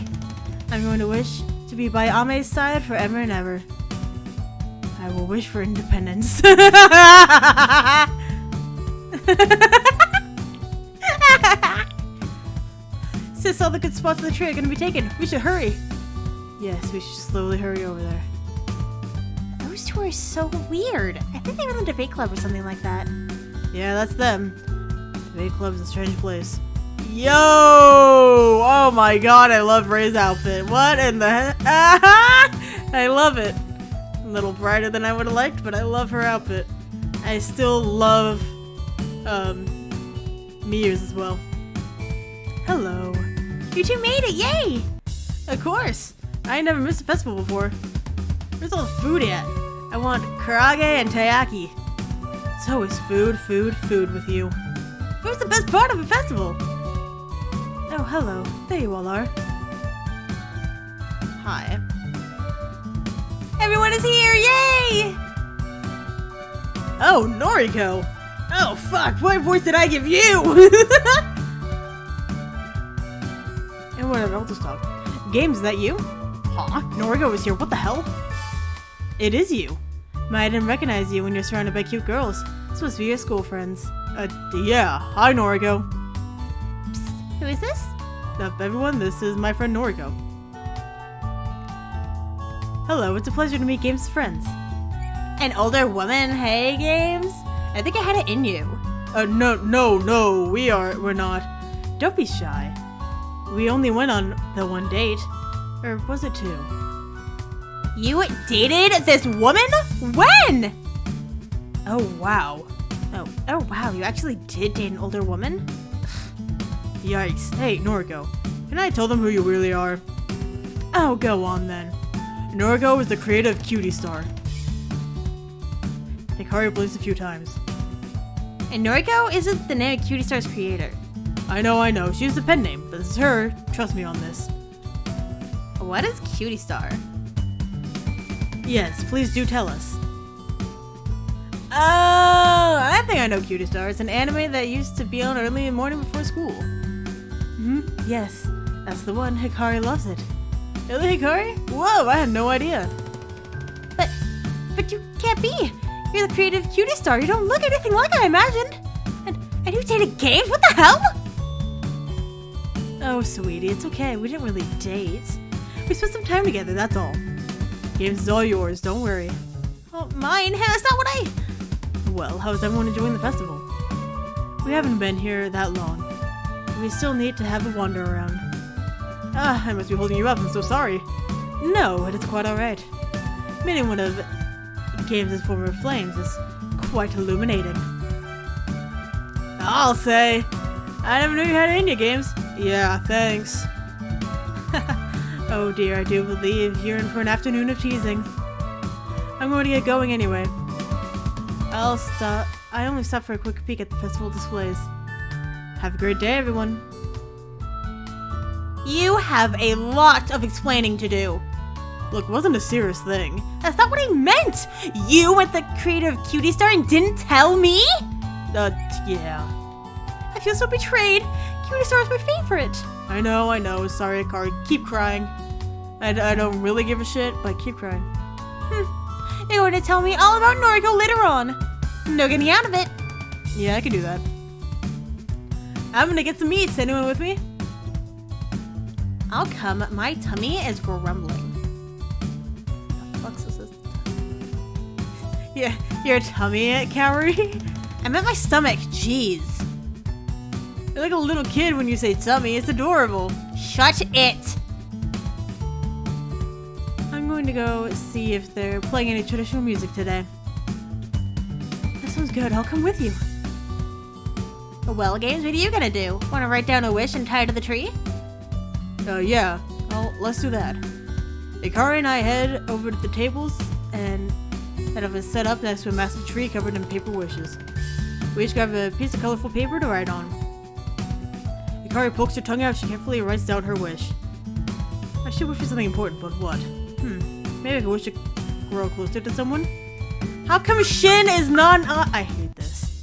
I'm going to wish to be by Ame's side forever and ever. I will wish for independence. Since all the good spots of the tree are going to be taken, we should hurry. Yes, we should slowly hurry over there. Those two are so weird. I think they were in the debate club or something like that. Yeah, that's them. Debate club's a strange place. Yo! Oh my god, I love Ray's outfit. What in the heck? I love it. A little brighter than I would have liked, but I love her outfit. I still love Mia's as well. Hello. You two made it, yay! Of course. I ain't never missed a festival before. Where's all the food at? I want karage and taiyaki. It's always food, food, food with you. Food's the best part of a festival. Oh, hello. There you all are. Hi. Everyone is here, yay! Oh, Noriko! Oh, fuck! What voice did I give you? And whatever, I'll just talk. Games, is that you? Huh? Noriko is here, what the hell? It is you. I didn't recognize you when you're surrounded by cute girls. This must be your school friends. Yeah. Hi, Noriko. Psst, who is this? Everyone, this is my friend Noriko. Hello, it's a pleasure to meet Games' friends. An older woman? Hey, Games? I think I had it in you. No, we're not. Don't be shy. We only went on the one date. Or was it two? You dated this woman? When? Oh, wow. Oh wow, you actually did date an older woman? Yikes. Hey, Noriko. Can I tell them who you really are? Oh, go on then. Noriko is the creator of Cutie Star. Hikari blinked a few times. And Noriko isn't the name of Cutie Star's creator. I know. She used a pen name, but this is her. Trust me on this. What is Cutie Star? Yes, please do tell us. Oh, I think I know Cutie Star. It's an anime that used to be on early in the morning before school. Yes, that's the one. Hikari loves it. Really, Hikari? Whoa, I had no idea. But you can't be. You're the creator of Cutie Star. You don't look anything like I imagined. And you dated Games? What the hell? Oh, sweetie, it's okay. We didn't really date. We spent some time together, that's all. Games is all yours, don't worry. Oh, mine? That's not what I... Well, how's everyone enjoying the festival? We haven't been here that long. We still need to have a wander around. I must be holding you up, I'm so sorry. No, it's quite alright. Meeting one of Games' former flames is quite illuminating. I'll say. I never knew you had it in you, Games. Yeah, thanks. Oh dear, I do believe you're in for an afternoon of teasing. I'm going to get going anyway. I only stopped for a quick peek at the festival displays. Have a great day, everyone. You have a lot of explaining to do. Look, it wasn't a serious thing. That's not what I meant! You went the creator of Cutie Star and didn't tell me? Yeah. I feel so betrayed. Cutie Star is my favorite. I know. Sorry, Hikari. Keep crying. I don't really give a shit, but keep crying. You're going to tell me all about Noriko later on. No getting out of it. Yeah, I can do that. I'm gonna get some meats. Anyone with me? I'll come. My tummy is grumbling. The fuck's this? Yeah, your tummy, Kaori? I meant my stomach. Jeez. You're like a little kid when you say tummy. It's adorable. Shut it. I'm going to go see if they're playing any traditional music today. good. I'll come with you. Well, Games, what are you gonna do? Wanna write down a wish and tie it to the tree? Yeah. Well, let's do that. Ikari and I head over to the tables and that have us set up next to a massive tree covered in paper wishes. We each grab a piece of colorful paper to write on. Ikari pokes her tongue out. She carefully writes down her wish. I should wish for something important, but what? Maybe I could wish to grow closer to someone? How come Shin is not I hate this.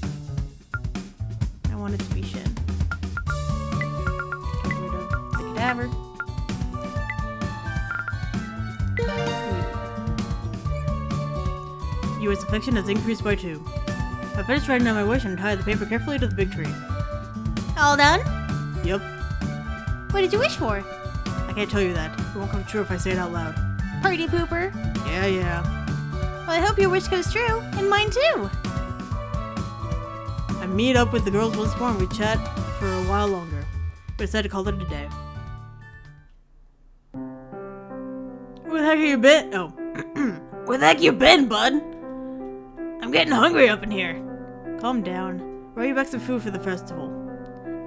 I want it to be Shin. Get rid of the cadaver. U.S. affection has increased by 2. I finished writing down my wish and tied the paper carefully to the big tree. All done? Yep. What did you wish for? I can't tell you that. It won't come true if I say it out loud. Party pooper. Yeah. Well, I hope your wish goes true, and mine too. I meet up with the girls once more and we chat for a while longer. We decided to call it a day. Where the heck have you been? Oh. Where the heck you been, bud? I'm getting hungry up in here. Calm down. Brought you back some food for the festival.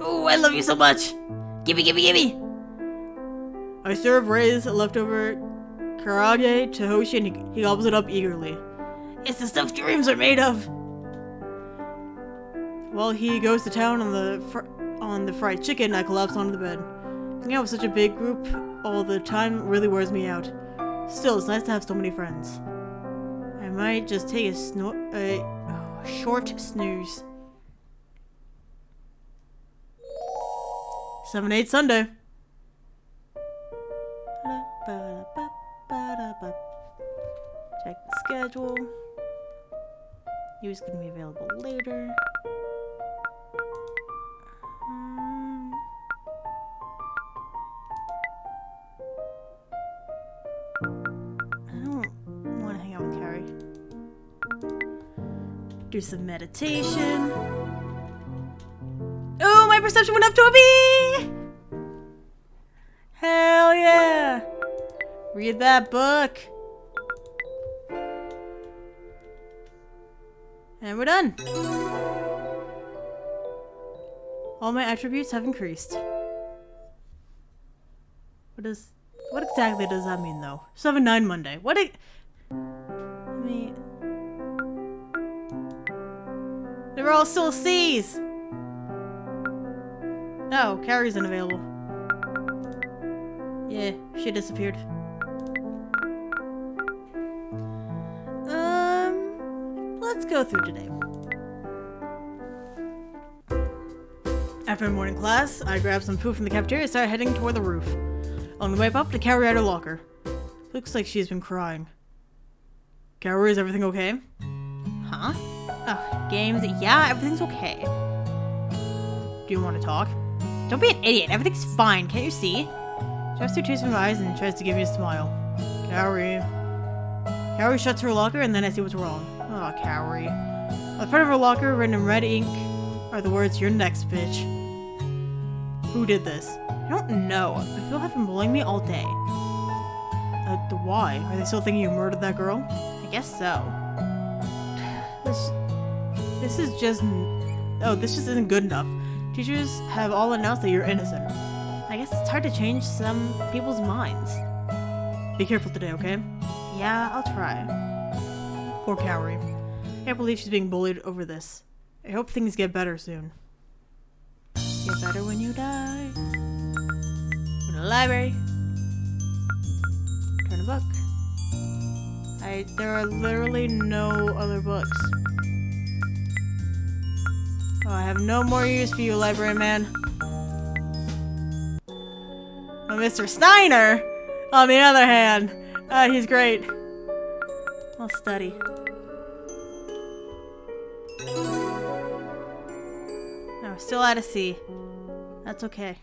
Oh, I love you so much. Gimme. I serve Ray's leftover karage to Hoshi and he gobbles it up eagerly. It's the stuff dreams are made of. While he goes to town on the fried chicken, I collapse onto the bed. Hanging out with such a big group all the time really wears me out. Still, it's nice to have so many friends. I might just take a short snooze. 7/8 Sunday. Check the schedule. He was gonna be available later. I don't want to hang out with Carrie. Do some meditation. Oh, my perception went up to a B! Hell yeah! Read that book. And we're done. All my attributes have increased. What exactly does that mean though? 7/9 Monday. They're all still C's. Oh, Carrie's unavailable. Yeah, she disappeared. Let's go through today. After morning class, I grabbed some food from the cafeteria and started heading toward the roof. On the way up to carry out her locker. Looks like she's been crying. Carrie, is everything okay? Huh? Oh, Games. Yeah, everything's okay. Do you want to talk? Don't be an idiot. Everything's fine. Can't you see? She wipes her tears from her eyes and tries to give me a smile. Carrie. Carrie shuts her locker and then I see what's wrong. Oh, Carrie. On the front of her locker, written in red ink, are the words, "You're next, bitch." Who did this? I don't know. People have been bullying me all day. Why? Are they still thinking you murdered that girl? I guess so. This just isn't good enough. Teachers have all announced that you're innocent. I guess it's hard to change some people's minds. Be careful today, okay? Yeah, I'll try. Poor Carrie. I can't believe she's being bullied over this. I hope things get better soon. Get better when you die. Go to the library. Turn a book. There are literally no other books. Oh, I have no more use for you, library man. But Mr. Steiner, on the other hand, he's great. I'll study. No, still out of C. That's okay.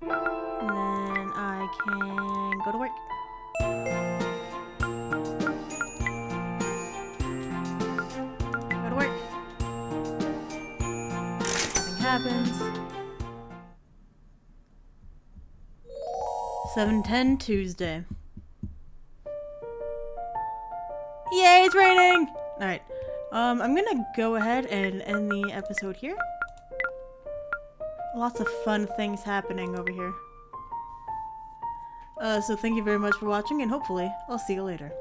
And then I can go to work. Go to work. Nothing happens. 7/10 Tuesday. Yay, it's raining! Alright. I'm gonna go ahead and end the episode here. Lots of fun things happening over here. So thank you very much for watching, and hopefully I'll see you later.